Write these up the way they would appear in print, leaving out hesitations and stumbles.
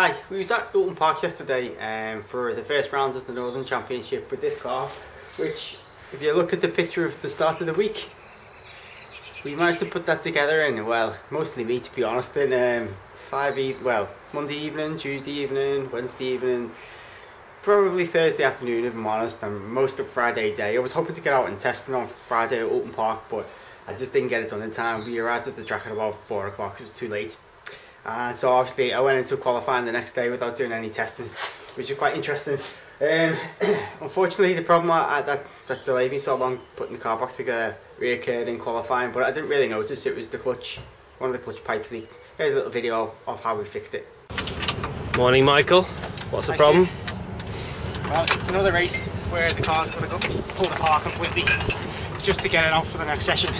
Hi, we was at Oulton Park yesterday for the first round of the Northern Championship with this car, which, if you look at the picture of the start of the week, we managed to put that together in, well, mostly me to be honest, in Monday evening, Tuesday evening, Wednesday evening, probably Thursday afternoon if I'm honest, and most of Friday day. I was hoping to get out and test it on Friday at Oulton Park, but I just didn't get it done in time. We arrived at the track at about 4 o'clock, it was too late. And so obviously I went into qualifying the next day without doing any testing, which is quite interesting. Unfortunately the problem that delayed me so long putting the car back together reoccurred in qualifying, but I didn't really notice it was the clutch. One of the clutch pipes leaked. Here's a little video of how we fixed it. Morning Michael, what's the problem? Well, it's another race where the car's going to go pulled apart completely just to get it out for the next session.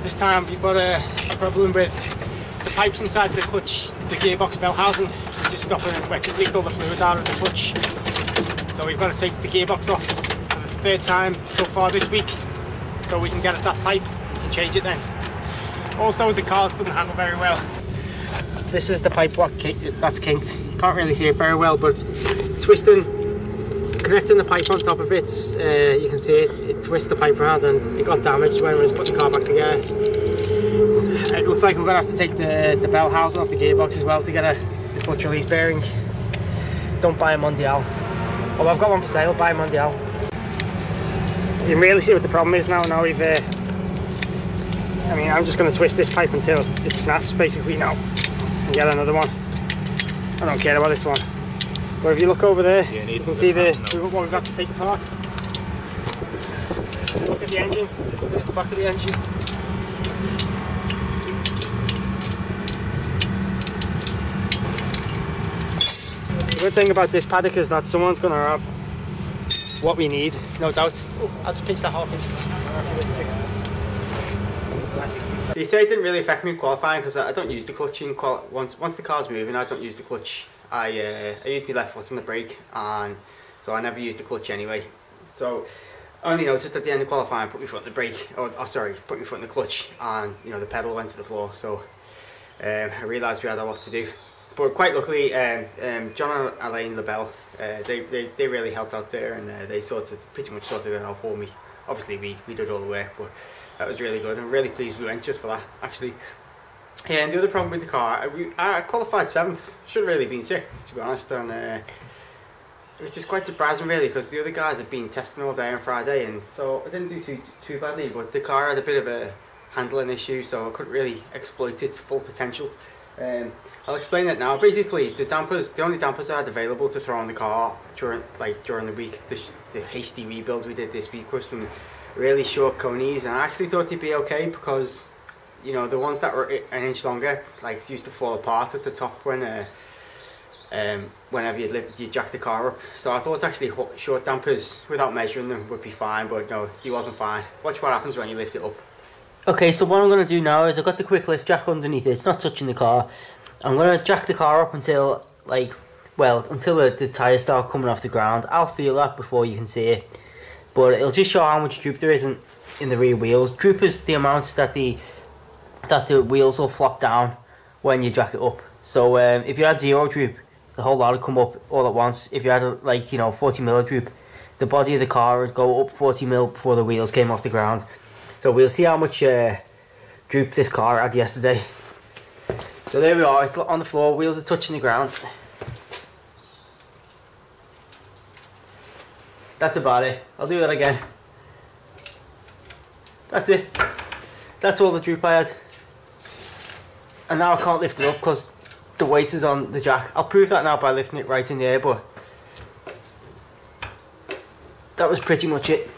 This time we've got a problem with the pipes inside the clutch, the gearbox belt housing, which is stopping it, which has leaked all the fluid out of the clutch. So we've got to take the gearbox off for the third time so far this week, so we can get at that pipe and change it then. Also the car doesn't handle very well. This is the pipe that's kinked. You can't really see it very well, but twisting, connecting the pipe on top of it, you can see it twists the pipe around and it got damaged when we was putting the car back together. It looks like we're going to have to take the bell housing off the gearbox as well to get the clutch release bearing. Don't buy a Mondial. Although I've got one for sale, buy a Mondial. You can really see what the problem is now. Now we've, I mean, I'm just going to twist this pipe until it snaps basically now and get another one. I don't care about this one. But if you look over there, you can see what we've got to take apart. Look at the engine. There's the back of the engine. The good thing about this paddock is that someone's going to have what we need, no doubt. Oh, I'll just pinch that half inch. They say it didn't really affect me in qualifying because I don't use the clutch in once the car's moving. I don't use the clutch. I use my left foot on the brake, and so I never use the clutch anyway. So I only noticed at the end of qualifying, put my foot on the brake, put my foot in the clutch, and you know the pedal went to the floor. So I realised we had a lot to do. But quite luckily, John and Elaine LaBelle, they really helped out there, and they pretty much sorted it out for me. Obviously we did all the work, but that was really good. I'm really pleased we went just for that, actually. Yeah, and the other problem with the car, I qualified 7th. Should have really been 6th, to be honest, and which is quite surprising really, because the other guys have been testing all day on Friday, and so I didn't do too badly, but the car had a bit of a handling issue, so I couldn't really exploit its full potential. I'll explain it now. Basically, the only dampers I had available to throw on the car during the week, the hasty rebuild we did this week, were some really short conies, and I actually thought they'd be okay because, you know, the ones that were an inch longer, like, used to fall apart at the top when whenever you jack the car up. So I thought actually short dampers, without measuring them, would be fine, but no, he wasn't fine. Watch what happens when you lift it up. Okay, so what I'm going to do now is I've got the quick lift jack underneath it. It's not touching the car. I'm going to jack the car up until, until the tyres start coming off the ground. I'll feel that before you can see it. But it'll just show how much droop there is in the rear wheels. Droop is the amount that the wheels will flop down when you jack it up. So if you had 0 droop, the whole lot would come up all at once. If you had 40 mil droop, the body of the car would go up 40 mil before the wheels came off the ground. So we'll see how much droop this car had yesterday. So there we are, it's on the floor, wheels are touching the ground. That's about it. I'll do that again. That's it. That's all the droop I had. And now I can't lift it up because the weight is on the jack. I'll prove that now by lifting it right in the air, but that was pretty much it.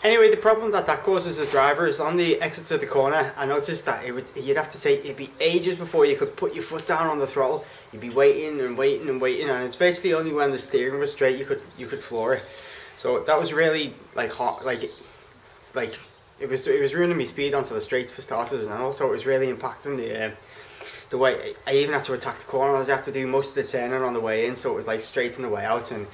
Anyway, the problem that causes the driver is on the exit to the corner. I noticed that it'd be ages before you could put your foot down on the throttle. You'd be waiting and waiting and waiting, and it's basically only when the steering was straight you could floor it. So that was really hot, it was ruining my speed onto the straights for starters, and also it was really impacting the way I even had to attack the corners. I had to do most of the turning on the way in, so it was like straight on the way out, and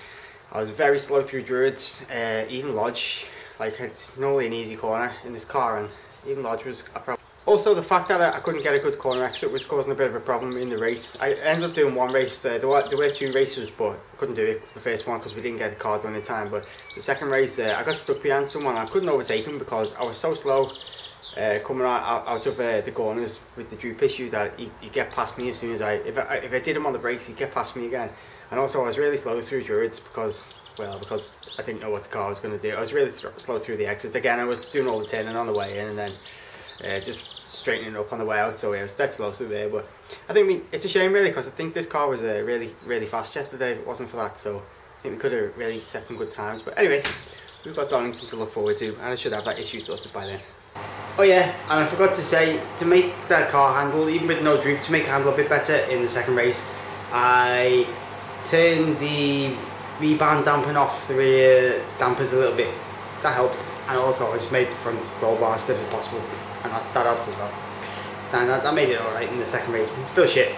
I was very slow through Druids, even Lodge. like it's normally an easy corner in this car, and even Lodge was a problem. Also, the fact that I couldn't get a good corner exit was causing a bit of a problem in the race. I ended up doing one race. There were 2 races, but I couldn't do it the first one because we didn't get the car done in time. But the second race, I got stuck behind someone. I couldn't overtake him because I was so slow coming out of the corners with the droop issue that he'd get past me as soon as if I did him on the brakes, he'd get past me again. And also, I was really slow through Druids because I didn't know what the car was going to do. I was really slow through the exits. Again, I was doing all the turning on the way in, and then just straightening up on the way out, so I was dead slow through there. But I think it's a shame really, because I think this car was really fast yesterday. If it wasn't for that, so I think we could have really set some good times. But anyway, we've got Donington to look forward to, and I should have that issue sorted by then. Oh yeah, and I forgot to say, to make that car handle, even with no droop, to make it handle a bit better in the second race, I turned the V-band damping off the rear dampers a little bit. That helped, and also I just made the front roll bar as stiff as possible, and that helped as well. And that made it alright in the second race. Still shit.